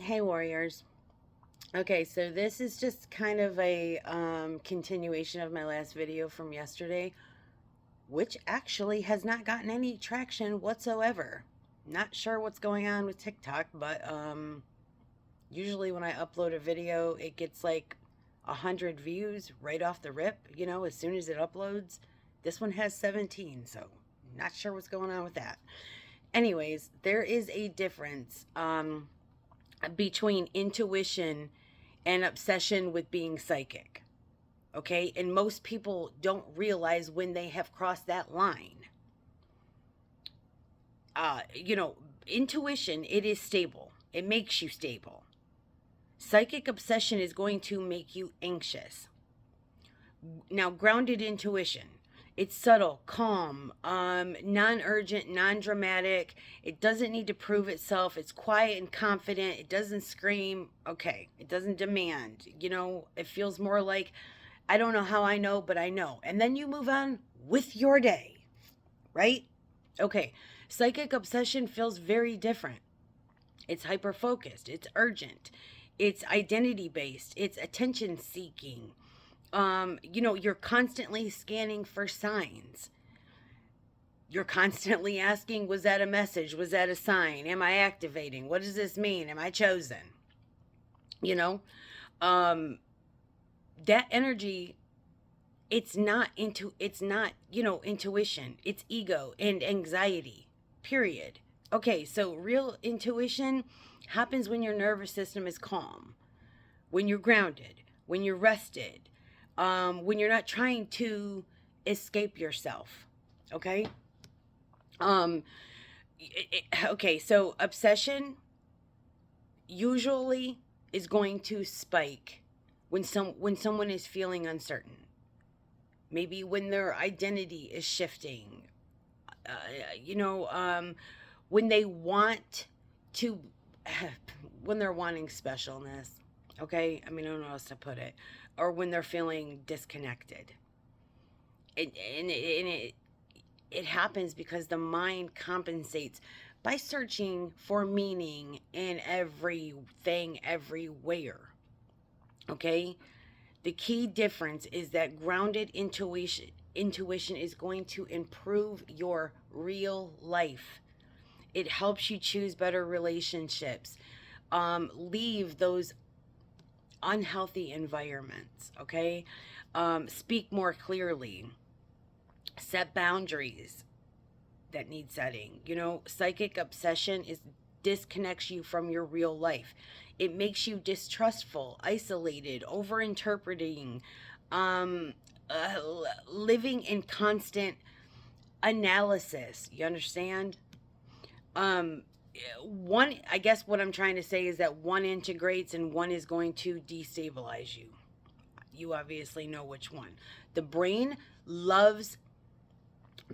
Hey, warriors. Okay, so this is just kind of a continuation of my last video from yesterday, which actually has not gotten any traction whatsoever. Not sure what's going on with TikTok, but usually when I upload a video, it gets like 100 views right off the rip, as soon as it uploads. This one has 17, so not sure what's going on with that. Anyways, there is a difference between intuition and obsession with being psychic. Okay? And most people don't realize when they have crossed that line. Uh, you know, Intuition, it is stable. It makes you stable. Psychic obsession is going to make you anxious. Now, grounded intuition, it's subtle, calm, non-urgent, non-dramatic. It doesn't need to prove itself. It's quiet and confident. It doesn't scream. Okay. It doesn't demand. It feels more like, I don't know how I know, but I know. And then you move on with your day, right? Okay. Psychic obsession feels very different. It's hyper-focused. It's urgent. It's identity-based. It's attention-seeking. You're constantly scanning for signs. You're constantly asking, was that a message? Was that a sign? Am I activating? What does this mean? Am I chosen? Um, that energy, intuition. It's ego and anxiety, period. Okay, so real intuition happens when your nervous system is calm, when you're grounded, when you're rested, when you're not trying to escape yourself. Okay. Okay. So obsession usually is going to spike when someone is feeling uncertain. Maybe when their identity is shifting. Uh, you know, when they want to, when they're wanting specialness. Okay. I mean, I don't know how else to put it. Or when they're feeling disconnected. It happens because the mind compensates by searching for meaning in everything, everywhere. Okay? The key difference is that grounded intuition is going to improve your real life. It helps you choose better relationships. Leave those unhealthy environments, okay? Speak more clearly. Set boundaries that need setting. Psychic obsession disconnects you from your real life. It makes you distrustful, isolated, over-interpreting, living in constant analysis. You understand? One, I guess what I'm trying to say is that one integrates and one is going to destabilize you. You obviously know which one. The brain loves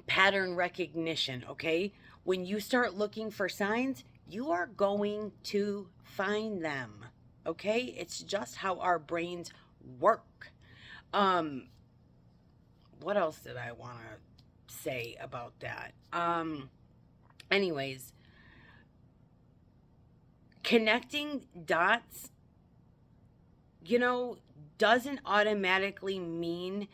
pattern recognition, okay? When you start looking for signs, you are going to find them, okay? It's just how our brains work. What else did I want to say about that? Anyways, connecting dots, doesn't automatically mean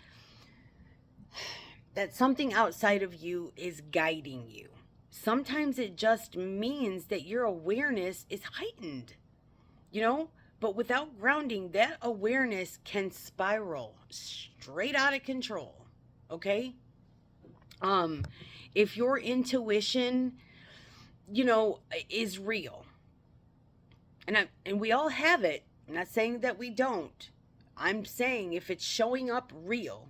that something outside of you is guiding you. Sometimes it just means that your awareness is heightened, but without grounding, that awareness can spiral straight out of control. Okay? If your intuition, is real, and we all have it. I'm not saying that we don't. I'm saying if it's showing up real,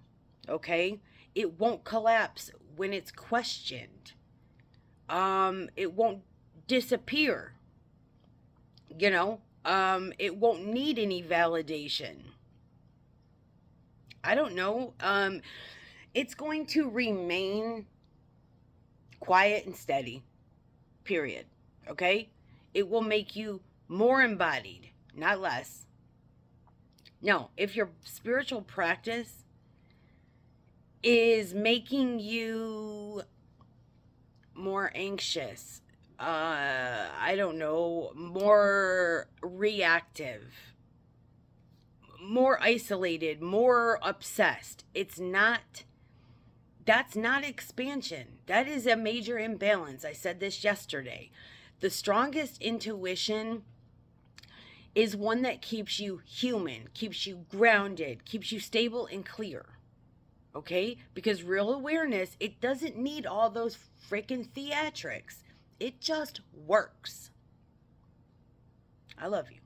okay, it won't collapse when it's questioned. It won't disappear. It won't need any validation. I don't know. It's going to remain quiet and steady. Period. Okay? It will make you more embodied, not less. No, if your spiritual practice is making you more anxious, I don't know, more reactive, more isolated, more obsessed. That's not expansion. That is a major imbalance. I said this yesterday. The strongest intuition is one that keeps you human, keeps you grounded, keeps you stable and clear. Okay? Because real awareness, it doesn't need all those freaking theatrics. It just works. I love you.